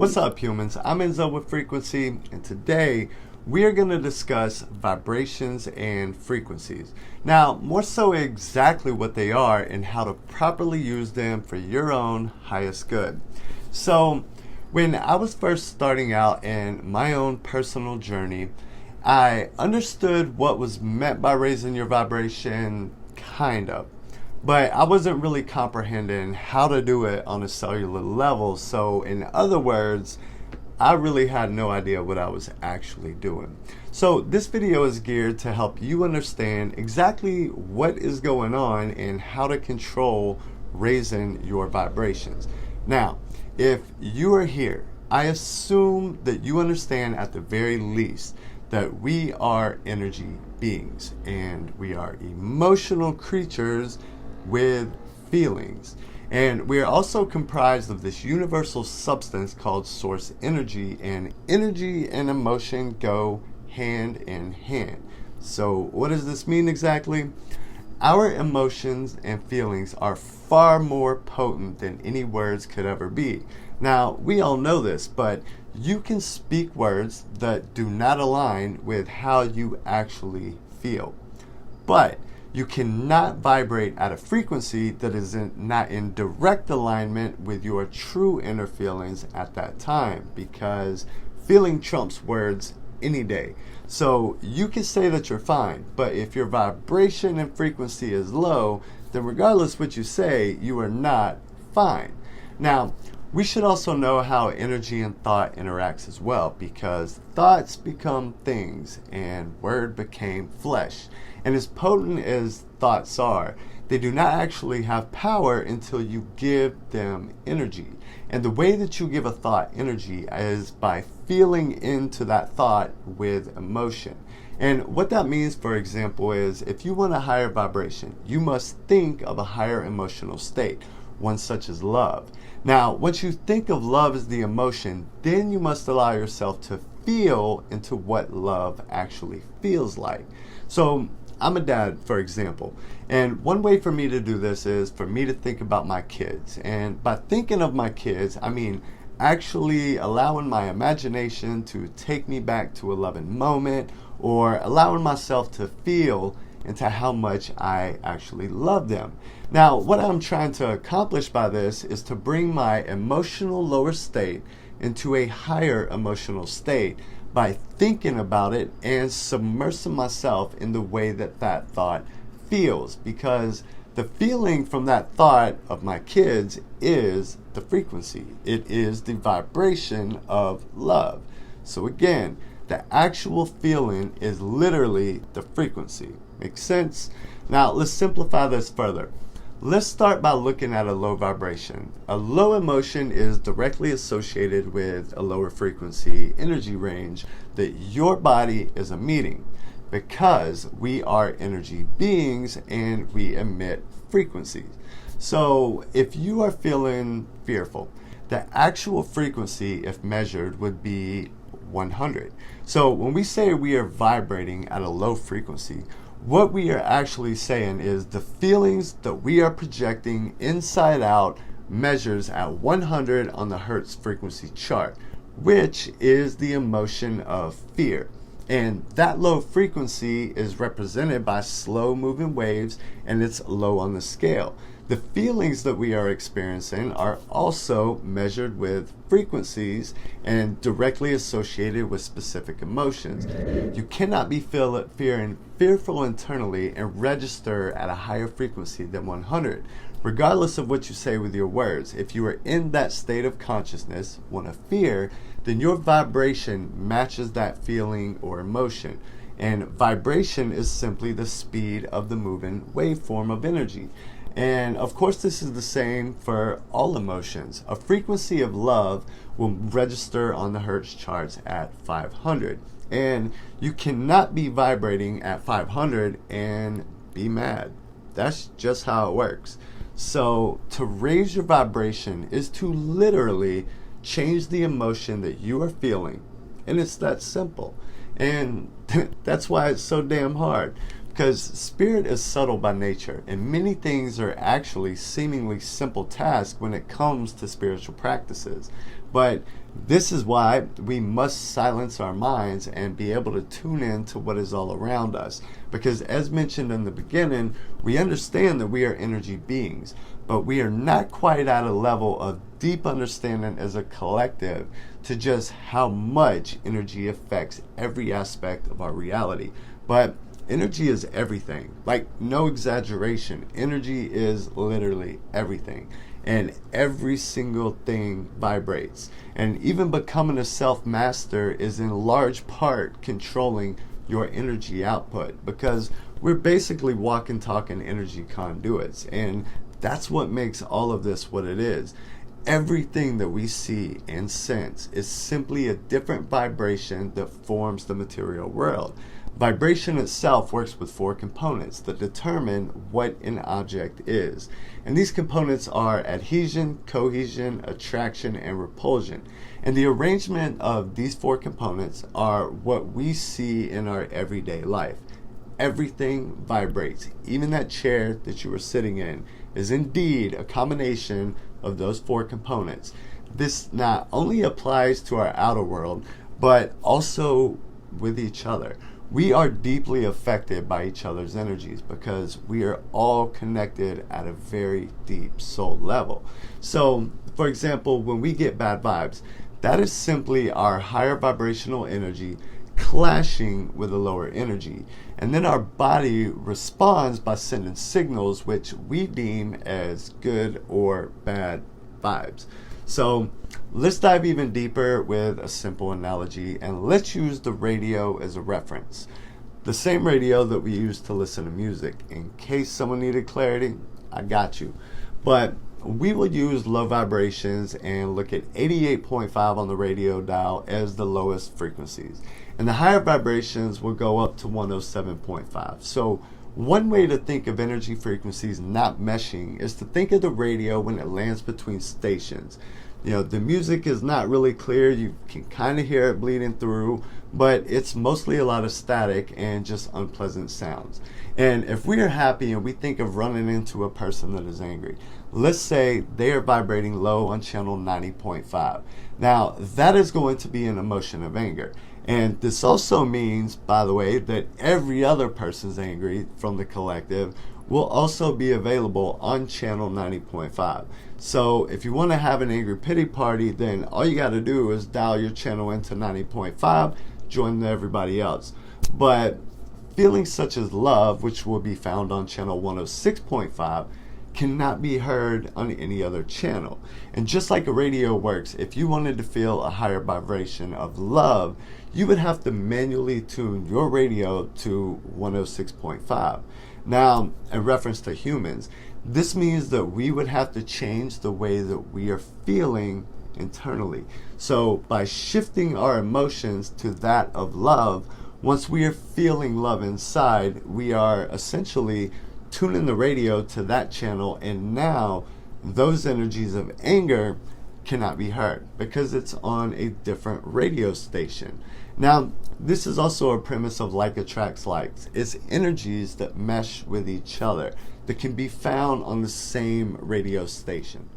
What's up, humans? I'm Enzo with Frequency, and today we are going to discuss vibrations and frequencies. Now, more so exactly what they are and how to properly use them for your own highest good. So, when I was first starting out in my own personal journey, I understood what was meant by raising your vibration, kind of. But I wasn't really comprehending how to do it on a cellular level. So in other words, I really had no idea what I was actually doing. So this video is geared to help you understand exactly what is going on and how to control raising your vibrations. Now, if you are here, I assume that you understand at the very least that we are energy beings and we are emotional creatures with feelings, and we are also comprised of this universal substance called source energy, and energy and emotion go hand in hand. So what does this mean exactly? Our emotions and feelings are far more potent than any words could ever be. Now, we all know this, but you can speak words that do not align with how you actually feel. But you cannot vibrate at a frequency that is not in direct alignment with your true inner feelings at that time, because feeling trumps words any day. So you can say that you're fine, but if your vibration and frequency is low, then regardless what you say, you are not fine. Now, we should also know how energy and thought interacts as well, because thoughts become things and word became flesh. And as potent as thoughts are, they do not actually have power until you give them energy. And the way that you give a thought energy is by feeling into that thought with emotion. And what that means, for example, is if you want a higher vibration, you must think of a higher emotional state, one such as love. Now, once you think of love as the emotion, then you must allow yourself to feel into what love actually feels like. So, I'm a dad, for example, and one way for me to do this is for me to think about my kids. And by thinking of my kids, I mean actually allowing my imagination to take me back to a loving moment, or allowing myself to feel into how much I actually love them. Now, what I'm trying to accomplish by this is to bring my emotional lower state into a higher emotional state by thinking about it and submersing myself in the way that that thought feels, because the feeling from that thought of my kids is the frequency. It is the vibration of love. So again, the actual feeling is literally the frequency. Makes sense? Now let's simplify this further. Let's start by looking at a low vibration. A low emotion is directly associated with a lower frequency energy range that your body is emitting, because we are energy beings and we emit frequencies. So if you are feeling fearful, the actual frequency, if measured, would be 100. So when we say we are vibrating at a low frequency, what we are actually saying is the feelings that we are projecting inside out measures at 100 on the Hertz frequency chart, which is the emotion of fear. And that low frequency is represented by slow moving waves, and it's low on the scale. The feelings that we are experiencing are also measured with frequencies and directly associated with specific emotions. You cannot be fearful internally and register at a higher frequency than 100, regardless of what you say with your words. If you are in that state of consciousness, one of fear, then your vibration matches that feeling or emotion. And vibration is simply the speed of the moving waveform of energy. And of course, this is the same for all emotions. A frequency of love will register on the Hertz charts at 500. And you cannot be vibrating at 500 and be mad. That's just how it works. So to raise your vibration is to literally change the emotion that you are feeling. And it's that simple. And that's why it's so damn hard. Because spirit is subtle by nature, and many things are actually seemingly simple tasks when it comes to spiritual practices. But this is why we must silence our minds and be able to tune in to what is all around us. Because as mentioned in the beginning, we understand that we are energy beings, but we are not quite at a level of deep understanding as a collective to just how much energy affects every aspect of our reality. But energy is everything. Like, no exaggeration. Energy is literally everything. And every single thing vibrates. And even becoming a self-master is in large part controlling your energy output, because we're basically walking, talking energy conduits. And that's what makes all of this what it is. Everything that we see and sense is simply a different vibration that forms the material world. Vibration itself works with 4 components that determine what an object is. And these components are adhesion, cohesion, attraction, and repulsion. And the arrangement of these 4 components are what we see in our everyday life. Everything vibrates. Even that chair that you were sitting in is indeed a combination of those 4 components. This not only applies to our outer world, but also with each other. We are deeply affected by each other's energies because we are all connected at a very deep soul level. So, for example, when we get bad vibes, that is simply our higher vibrational energy clashing with a lower energy. And then our body responds by sending signals which we deem as good or bad vibes. So let's dive even deeper with a simple analogy, and let's use the radio as a reference. The same radio that we use to listen to music. In case someone needed clarity, I got you. But we will use low vibrations and look at 88.5 on the radio dial as the lowest frequencies. And the higher vibrations will go up to 107.5. So one way to think of energy frequencies not meshing is to think of the radio when it lands between stations. You know, the music is not really clear. You can kind of hear it bleeding through, but it's mostly a lot of static and just unpleasant sounds. And if we are happy and we think of running into a person that is angry, let's say they are vibrating low on channel 90.5. Now, that is going to be an emotion of anger. And this also means, by the way, that every other person's angry from the collective will also be available on channel 90.5. So if you want to have an angry pity party, then all you got to do is dial your channel into 90.5, join everybody else. But feelings such as love, which will be found on channel 106.5, cannot be heard on any other channel. And just like a radio works, if you wanted to feel a higher vibration of love, you would have to manually tune your radio to 106.5. Now, in reference to humans, this means that we would have to change the way that we are feeling internally. So by shifting our emotions to that of love, once we are feeling love inside, we are essentially tuning the radio to that channel, and now those energies of anger cannot be heard because it's on a different radio station. Now, this is also a premise of like attracts likes. It's energies that mesh with each other that can be found on the same radio station.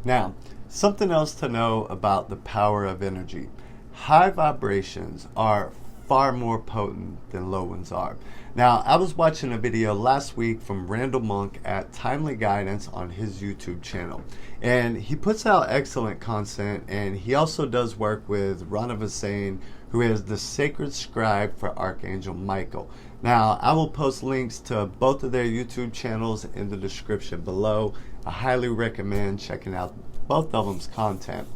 Now, something else to know about the power of energy. High vibrations are far more potent than low ones are. Now, I was watching a video last week from Randall at Timely Guidance on his YouTube channel. And he puts out excellent content, and he also does work with Ronna Vezane, who is the sacred scribe for Archangel Michael. Now, I will post links to both of their YouTube channels in the description below. I highly recommend checking out both of them's content.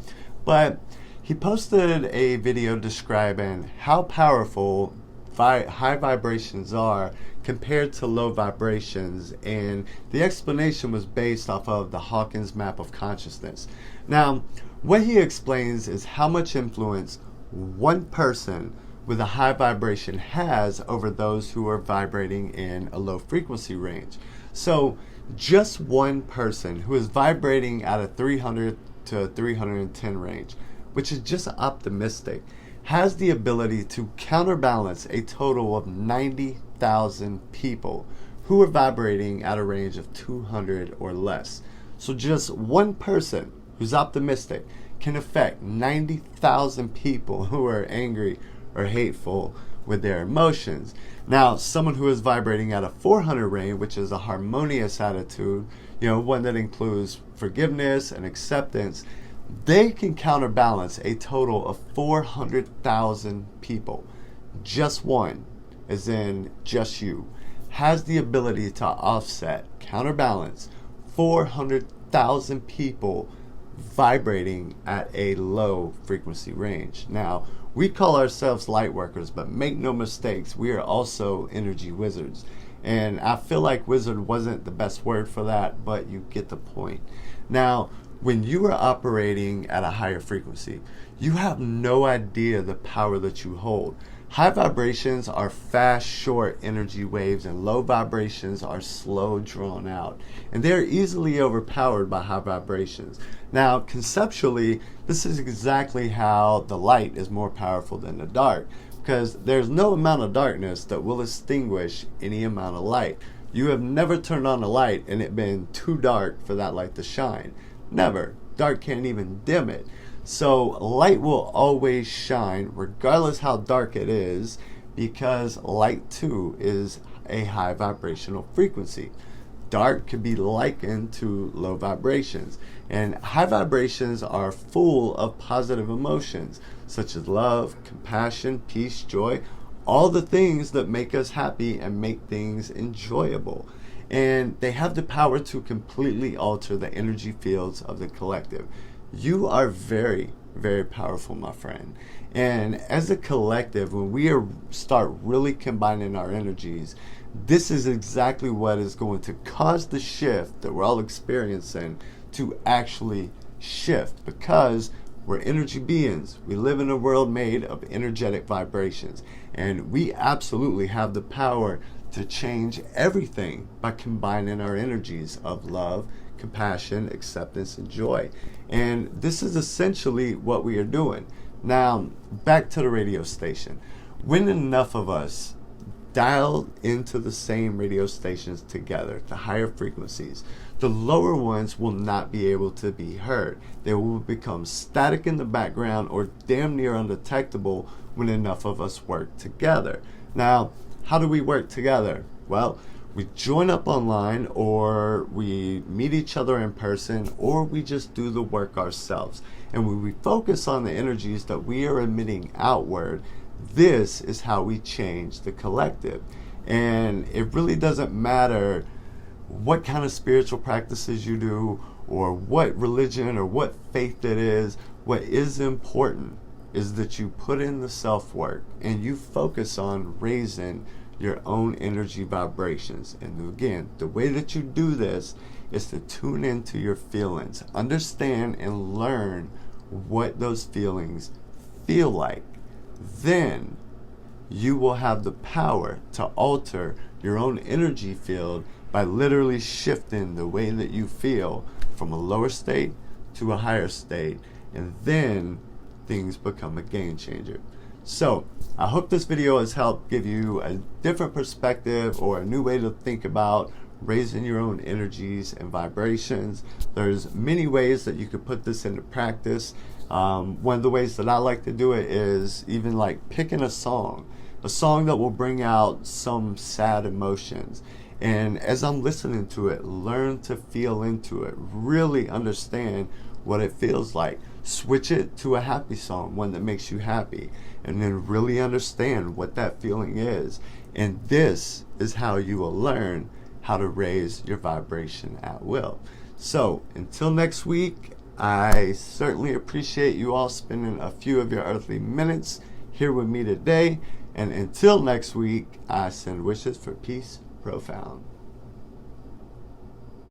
But he posted a video describing how powerful high vibrations are compared to low vibrations, and the explanation was based off of the Hawkins map of consciousness. Now, what he explains is how much influence one person with a high vibration has over those who are vibrating in a low frequency range. So just one person who is vibrating at a 300 to 310 range, which is just optimistic, has the ability to counterbalance a total of 90,000 people who are vibrating at a range of 200 or less. So just one person who's optimistic can affect 90,000 people who are angry or hateful with their emotions. Now, someone who is vibrating at a 400 range, which is a harmonious attitude, one that includes forgiveness and acceptance, they can counterbalance a total of 400,000 people. Just one, as in just you, has the ability to offset, counterbalance 400,000 people vibrating at a low frequency range. Now, we call ourselves light workers, but make no mistakes, we are also energy wizards. And I feel like wizard wasn't the best word for that, but you get the point. Now, when you are operating at a higher frequency, you have no idea the power that you hold. High vibrations are fast, short energy waves, and low vibrations are slow, drawn out. And they're easily overpowered by high vibrations. Now, conceptually, this is exactly how the light is more powerful than the dark, because there's no amount of darkness that will extinguish any amount of light. You have never turned on a light and it been too dark for that light to shine. Never. Dark can't even dim it. So light will always shine regardless how dark it is, because light too is a high vibrational frequency. Dark can be likened to low vibrations, and high vibrations are full of positive emotions such as love, compassion, peace, joy, all the things that make us happy and make things enjoyable. And they have the power to completely alter the energy fields of the collective. You are very, very powerful, my friend. And as a collective, when we start really combining our energies, this is exactly what is going to cause the shift that we're all experiencing to actually shift, because we're energy beings. We live in a world made of energetic vibrations, and we absolutely have the power to change everything by combining our energies of love, compassion, acceptance, and joy. And this is essentially what we are doing. Now, back to the radio station. When enough of us dial into the same radio stations together, the higher frequencies, the lower ones will not be able to be heard. They will become static in the background or damn near undetectable when enough of us work together. Now, how do we work together? Well, we join up online, or we meet each other in person, or we just do the work ourselves. And when we focus on the energies that we are emitting outward, this is how we change the collective. And it really doesn't matter what kind of spiritual practices you do, or what religion or what faith it is. What is important is that you put in the self-work and you focus on raising your own energy vibrations. And again, the way that you do this is to tune into your feelings, understand and learn what those feelings feel like. Then you will have the power to alter your own energy field by literally shifting the way that you feel from a lower state to a higher state, and then things become a game changer. So I hope this video has helped give you a different perspective or a new way to think about raising your own energies and vibrations. There's many ways that you could put this into practice. One of the ways that I like to do it is even like picking a song that will bring out some sad emotions. And as I'm listening to it, learn to feel into it, really understand what it feels like. Switch it to a happy song, one that makes you happy, and then really understand what that feeling is. And this is how you will learn how to raise your vibration at will. So until next week, I certainly appreciate you all spending a few of your earthly minutes here with me today. And until next week, I send wishes for peace profound.